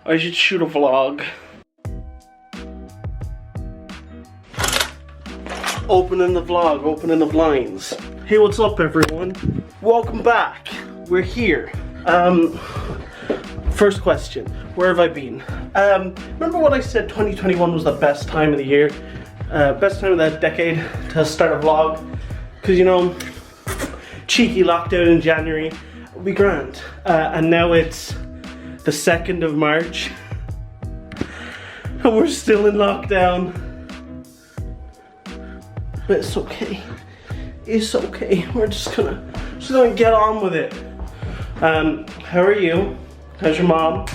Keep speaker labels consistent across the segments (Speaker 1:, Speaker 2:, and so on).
Speaker 1: I should shoot a vlog. Opening the vlog, opening the blinds. Hey, what's up everyone? Welcome back. We're here. First question, where have I been? Remember what I said 2021 was the best time of the year? Best time of that decade to start a vlog? Because you know, cheeky lockdown in January would be grand. And now it's the 2nd of March and we're still in lockdown. But it's okay. It's okay. We're just gonna get on with it. How are you? How's your mom?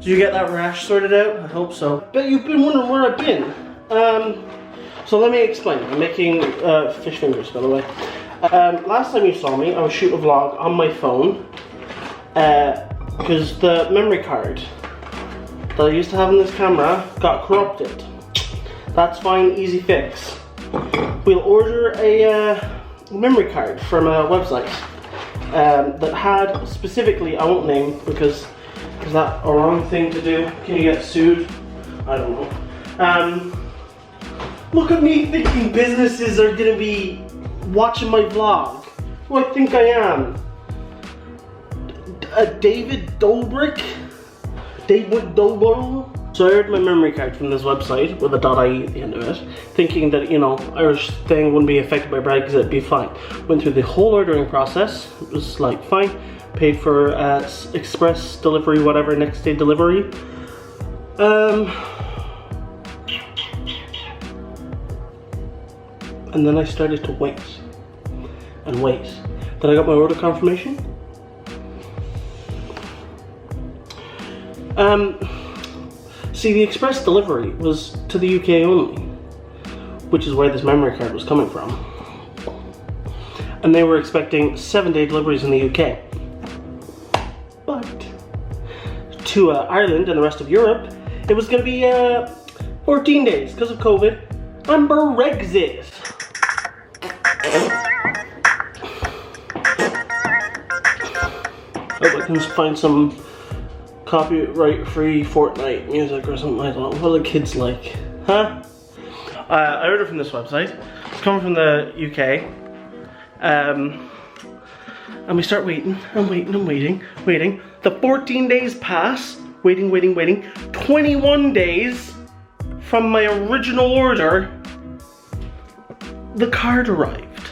Speaker 1: Did you get that rash sorted out? I hope so. Bet you've been wondering where I've been. So let me explain. I'm making fish fingers, by the way. Last time you saw me, I was shooting a vlog on my phone because the memory card that I used to have in this camera got corrupted. That's fine, easy fix. We'll order a memory card from a website that had specifically, I won't name because is that a wrong thing to do? Can you get sued? I don't know. Look at me thinking businesses are gonna be watching my vlog. Who I think I am? David Dobrik? David Dobrik? So I ordered my memory card from this website with a .ie at the end of it, thinking that, you know, Irish thing wouldn't be affected by Brexit, it'd be fine. Went through the whole ordering process, it was like fine. Paid for express delivery, whatever, next day delivery. And then I started to wait and wait. Then I got my order confirmation. See, the express delivery was to the UK only, which is where this memory card was coming from. And they were expecting 7-day deliveries in the UK. But to Ireland and the rest of Europe, it was going to be 14 days because of COVID and Brexit. Hope I can find some copyright-free Fortnite music or something like that. What are the kids like? Huh? I ordered from this website. It's coming from the UK. And we start waiting and waiting and waiting. The 14 days pass. Waiting. 21 days from my original order, the card arrived.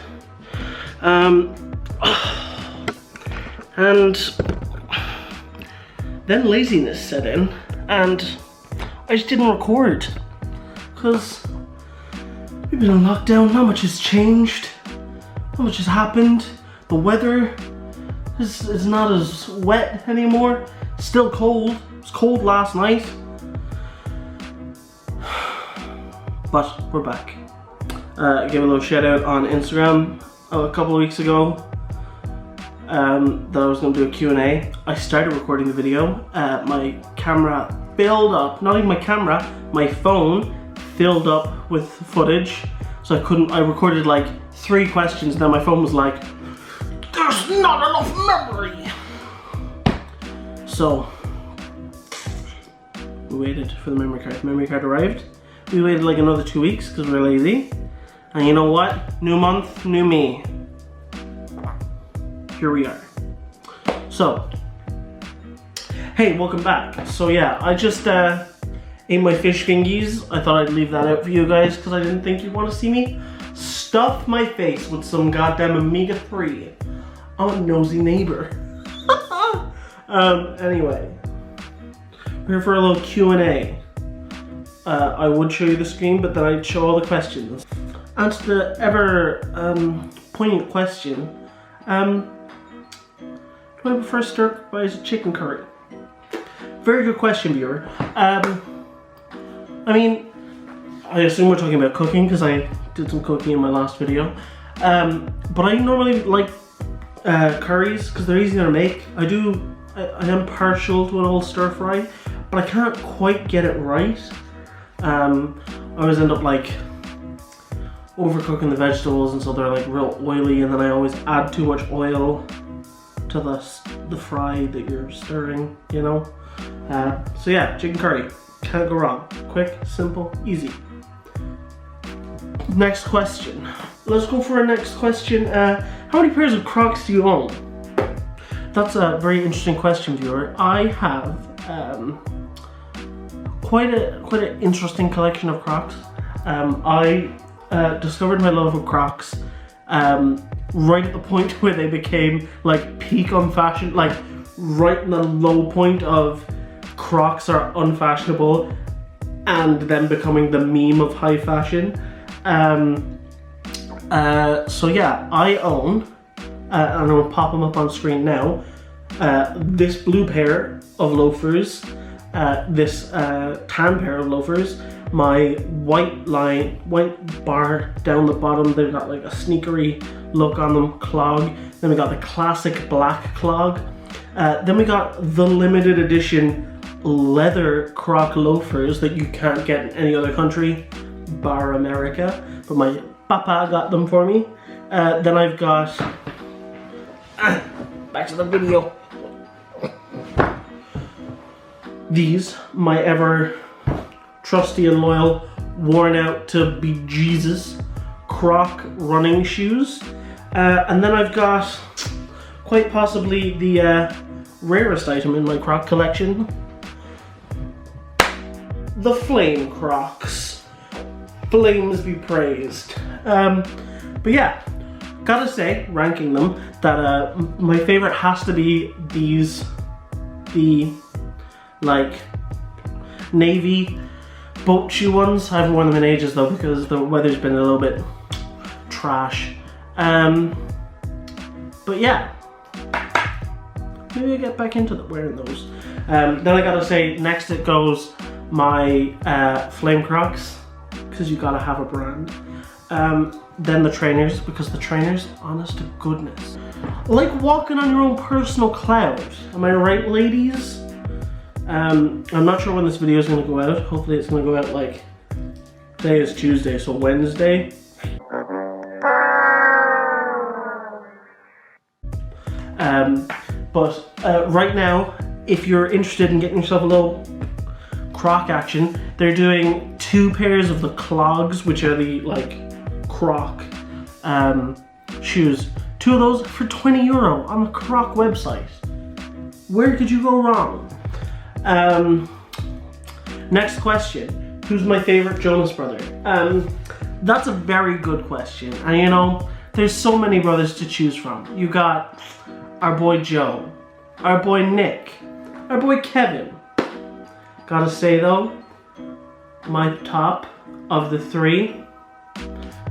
Speaker 1: And then laziness set in and I just didn't record because we've been on lockdown, not much has changed, not much has happened. The weather is not as wet anymore, it's still cold, it was cold last night. But we're back. I gave a little shout out on Instagram a couple of weeks ago that I was going to do a Q&A. I started recording the video. My camera filled up, not even my camera, my phone filled up with footage. So I recorded like 3 questions, then my phone was like, there's not enough memory. So, we waited for the memory card. The memory card arrived. We waited like another 2 weeks because we're lazy. And you know what? New month, new me. Here we are. So, hey, welcome back. So yeah, I just ate my fish fingies. I thought I'd leave that out for you guys because I didn't think you'd want to see me stuff my face with some goddamn omega-3. I'm a nosy neighbor. Anyway, we're here for a little Q&A. I would show you the screen, but then I'd show all the questions. Answer the ever poignant question, do I prefer stir-fries or chicken curry? Very good question, viewer. I mean, I assume we're talking about cooking because I did some cooking in my last video. But I normally like curries because they're easier to make. I am partial to an old stir-fry, but I can't quite get it right. I always end up like overcooking the vegetables, and so they're like real oily, and then I always add too much oil to the fry that you're stirring, you know. So yeah, chicken curry, can't go wrong. Quick, simple, easy. Next question. Let's go for our next question. How many pairs of Crocs do you own? That's a very interesting question, viewer. I have quite an interesting collection of Crocs. I discovered my love of Crocs right at the point where they became like peak unfashion, like right in the low point of Crocs are unfashionable and then becoming the meme of high fashion. So yeah, I own, and I'm gonna pop them up on screen now, this blue pair of loafers, this tan pair of loafers, my white bar down the bottom. They've got like a sneakery look on them, clog. Then we got the classic black clog. Then we got the limited edition leather Croc loafers that you can't get in any other country bar America, but my papa got them for me. Then I've got back to the video, these, my ever trusty and loyal, worn out to be Jesus Croc running shoes. And then I've got quite possibly the rarest item in my Croc collection, the flame Crocs. Flames be praised. But yeah, gotta say, ranking them, that my favorite has to be these, the like navy boat shoe ones. I haven't worn them in ages though because the weather's been a little bit trash. But yeah, maybe I get back into wearing those. Then I gotta say, next it goes my flame Crocs, because you gotta have a brand. Then the trainers, because the trainers, honest to goodness, like walking on your own personal cloud. Am I right, ladies? I'm not sure when this video is gonna go out. Hopefully it's gonna go out like, today is Tuesday, so Wednesday. But right now, if you're interested in getting yourself a little Croc action, they're doing 2 pairs of the clogs, which are the like Croc shoes. 2 of those for €20 on the Croc website. Where could you go wrong? Next question. Who's my favorite Jonas brother? That's a very good question. And you know, there's so many brothers to choose from. You got our boy Joe, our boy Nick, our boy Kevin. Gotta say though, my top of the 3,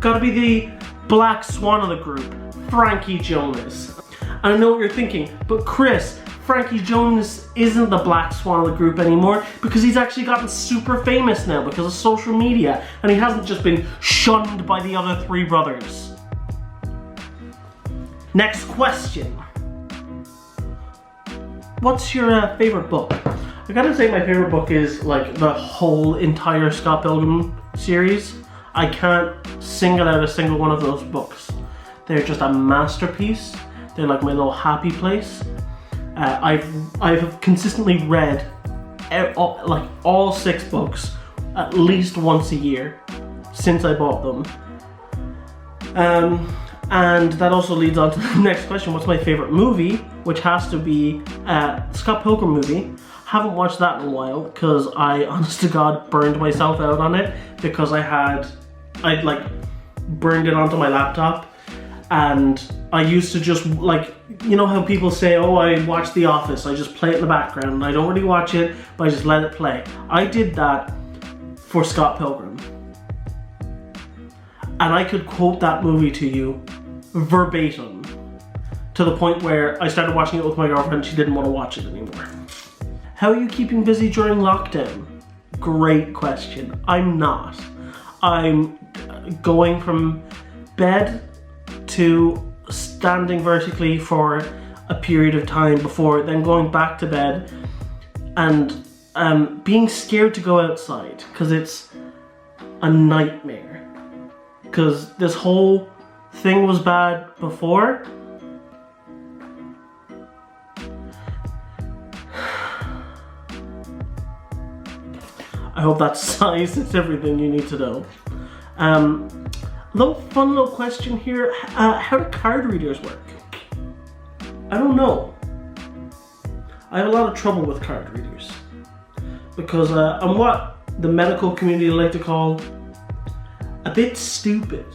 Speaker 1: gotta be the black swan of the group, Frankie Jonas. I know what you're thinking, but Chris, Frankie Jonas isn't the black swan of the group anymore because he's actually gotten super famous now because of social media, and he hasn't just been shunned by the other 3 brothers. Next question. What's your favorite book? I gotta say my favorite book is like the whole entire Scott Pilgrim series. I can't single out a single one of those books. They're just a masterpiece. They're like my little happy place. I've consistently read like all 6 books at least once a year since I bought them. And that also leads on to the next question. What's my favorite movie? Which has to be Scott Pilgrim movie. Haven't watched that in a while because I, honest to God, burned myself out on it because I'd like burned it onto my laptop, and I used to just like, you know how people say, oh, I watch The Office, I just play it in the background and I don't really watch it, but I just let it play. I did that for Scott Pilgrim. And I could quote that movie to you verbatim, to the point where I started watching it with my girlfriend. She didn't want to watch it anymore. How are you keeping busy during lockdown? Great question. I'm not. I'm going from bed to standing vertically for a period of time before then going back to bed, and being scared to go outside because it's a nightmare. Because this whole thing was bad before, I hope that size is everything you need to know. Fun little question here. How do card readers work? I don't know. I have a lot of trouble with card readers because I'm what the medical community like to call a bit stupid.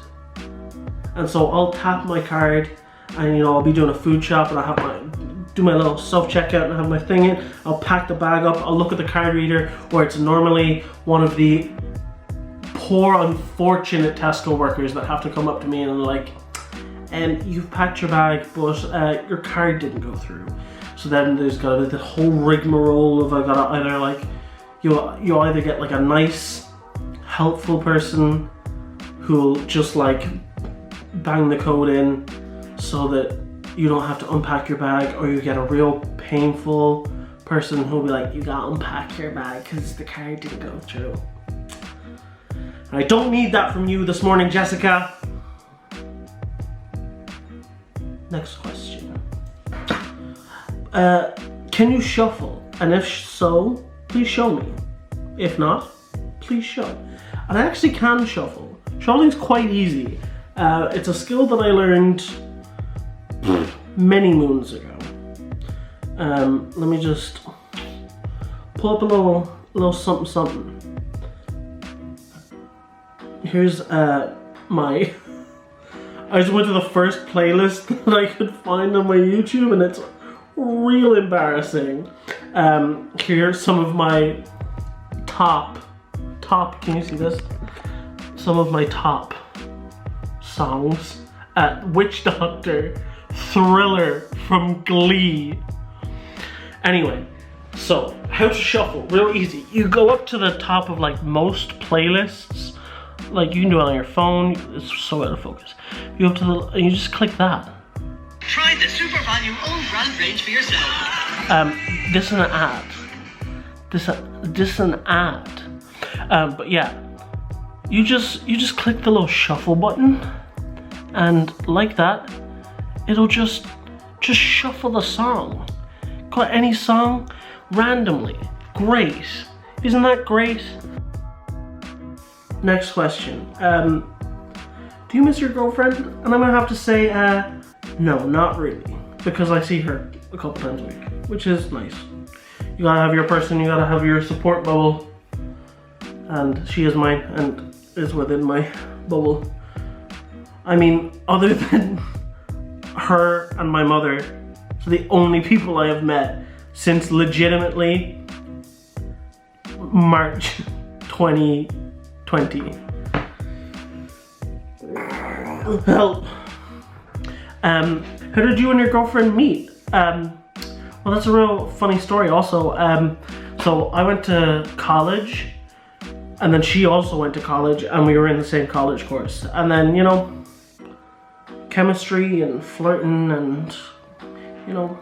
Speaker 1: And so I'll tap my card, and you know, I'll be doing a food shop, and I'll do my little self-checkout and have my thing in. I'll pack the bag up, I'll look at the card reader where it's normally one of the poor, unfortunate Tesco workers that have to come up to me and like, you've packed your bag, but your card didn't go through. So then there's got to be the whole rigmarole of I gotta either like, you either get like a nice, helpful person who'll just like bang the code in so that you don't have to unpack your bag, or you get a real painful person who'll be like, you gotta unpack your bag because the card didn't go through. I don't need that from you this morning, Jessica. Next question. Can you shuffle? And if so, please show me. If not, please show. And I actually can shuffle. Shuffling's quite easy. It's a skill that I learned many moons ago. Let me just pull up a little something something. Here's my. I just went to the first playlist that I could find on my YouTube, and it's real embarrassing. Here's some of my top. Can you see this? Some of my top songs: Witch Doctor, Thriller from Glee. Anyway, so how to shuffle? Real easy. You go up to the top of like most playlists. Like you can do it on your phone. It's so out of focus. You go up to and you just click that.
Speaker 2: Try the super value own brand range for yourself.
Speaker 1: This is an ad. This is an ad. But yeah, you just click the little shuffle button, and like that, it'll just shuffle the song. Got any song randomly. Great. Isn't that great? Next question. Do you miss your girlfriend? And I'm gonna have to say, no, not really, because I see her a couple times a week, which is nice. You gotta have your person, you gotta have your support bubble, and she is mine and is within my bubble. I mean, other than her and my mother, so the only people I have met since legitimately March 2020. Help. How did you and your girlfriend meet? Well, that's a real funny story also. So I went to college, and then she also went to college, and we were in the same college course. And then, you know, chemistry and flirting and, you know,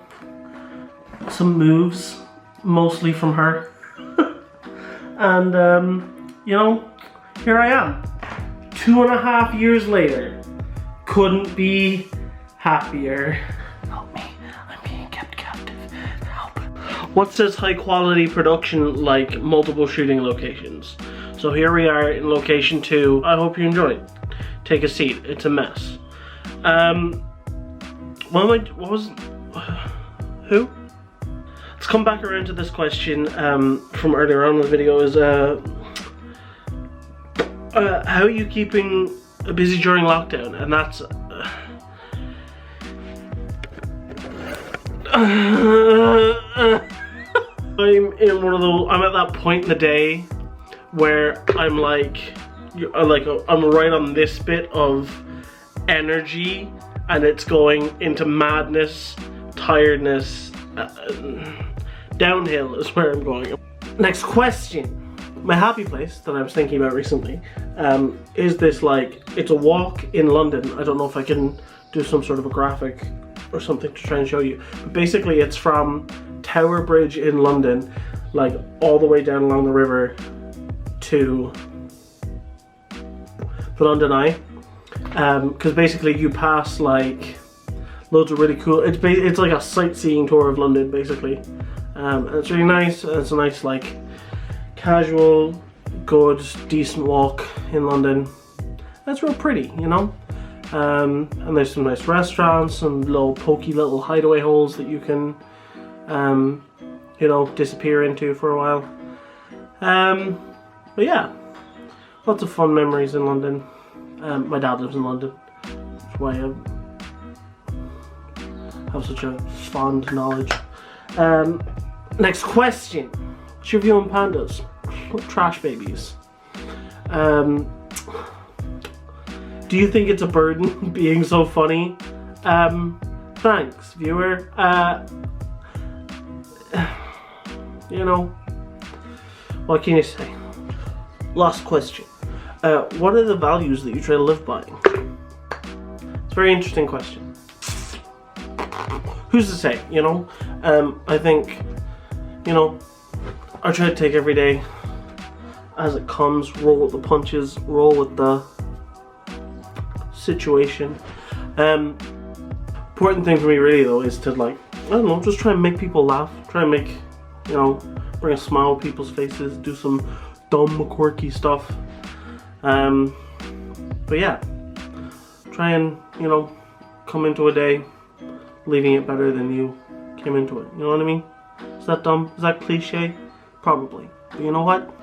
Speaker 1: some moves, mostly from her. And, you know, here I am, 2.5 years later. Couldn't be happier. Help me, I'm being kept captive. Help. What's this high quality production like multiple shooting locations? So here we are in location 2. I hope you enjoy it. Take a seat, it's a mess. Who? Let's come back around to this question from earlier on in the video is how are you keeping busy during lockdown? And that's I'm at that point in the day where I'm like I'm right on this bit of energy, and it's going into madness, tiredness, downhill is where I'm going. Next question. My happy place that I was thinking about recently is this, like, it's a walk in London. I don't know if I can do some sort of a graphic or something to try and show you. But basically it's from Tower Bridge in London, like all the way down along the river to the London Eye. Because basically you pass like loads of really cool, it's like a sightseeing tour of London basically. And it's really nice, and it's a nice like casual good, decent walk in London. That's real pretty, you know? And there's some nice restaurants, some little pokey little hideaway holes that you can, you know, disappear into for a while. But yeah, lots of fun memories in London. My dad lives in London. That's why I have such a fond knowledge. Next question. What's your view on pandas? Trash babies. Do you think it's a burden being so funny? Thanks, viewer. You know, what can you say? Last question. What are the values that you try to live by? It's a very interesting question. Who's to say, you know? I think, you know, I try to take every day as it comes, roll with the punches, roll with the situation. Important thing for me really though is to, like, I don't know, just try and make people laugh, try and make, you know, bring a smile to people's faces, do some dumb quirky stuff. But yeah, try and, you know, come into a day leaving it better than you came into it. You know what I mean? Is that dumb? Is that cliche? Probably. But you know what?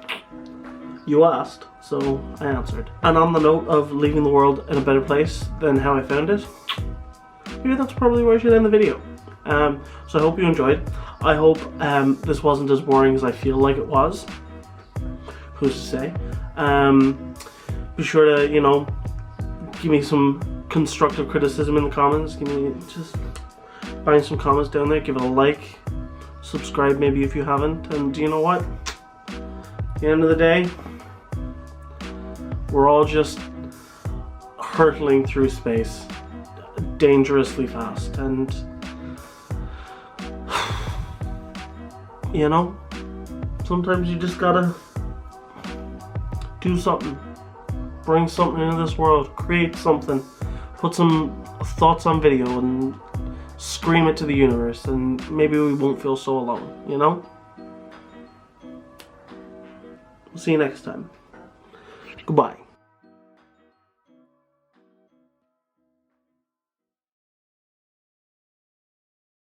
Speaker 1: You asked, so I answered. And on the note of leaving the world in a better place than how I found it, maybe that's probably where I should end the video. So I hope you enjoyed. I hope this wasn't as boring as I feel like it was. Who's to say? Be sure to, you know, give me some constructive criticism in the comments. Give me, just find some comments down there. Give it a like. Subscribe maybe if you haven't. And you know what? At the end of the day, we're all just hurtling through space dangerously fast, and you know, sometimes you just gotta do something, bring something into this world, create something, put some thoughts on video and scream it to the universe, and maybe we won't feel so alone, you know? We'll see you next time. Goodbye.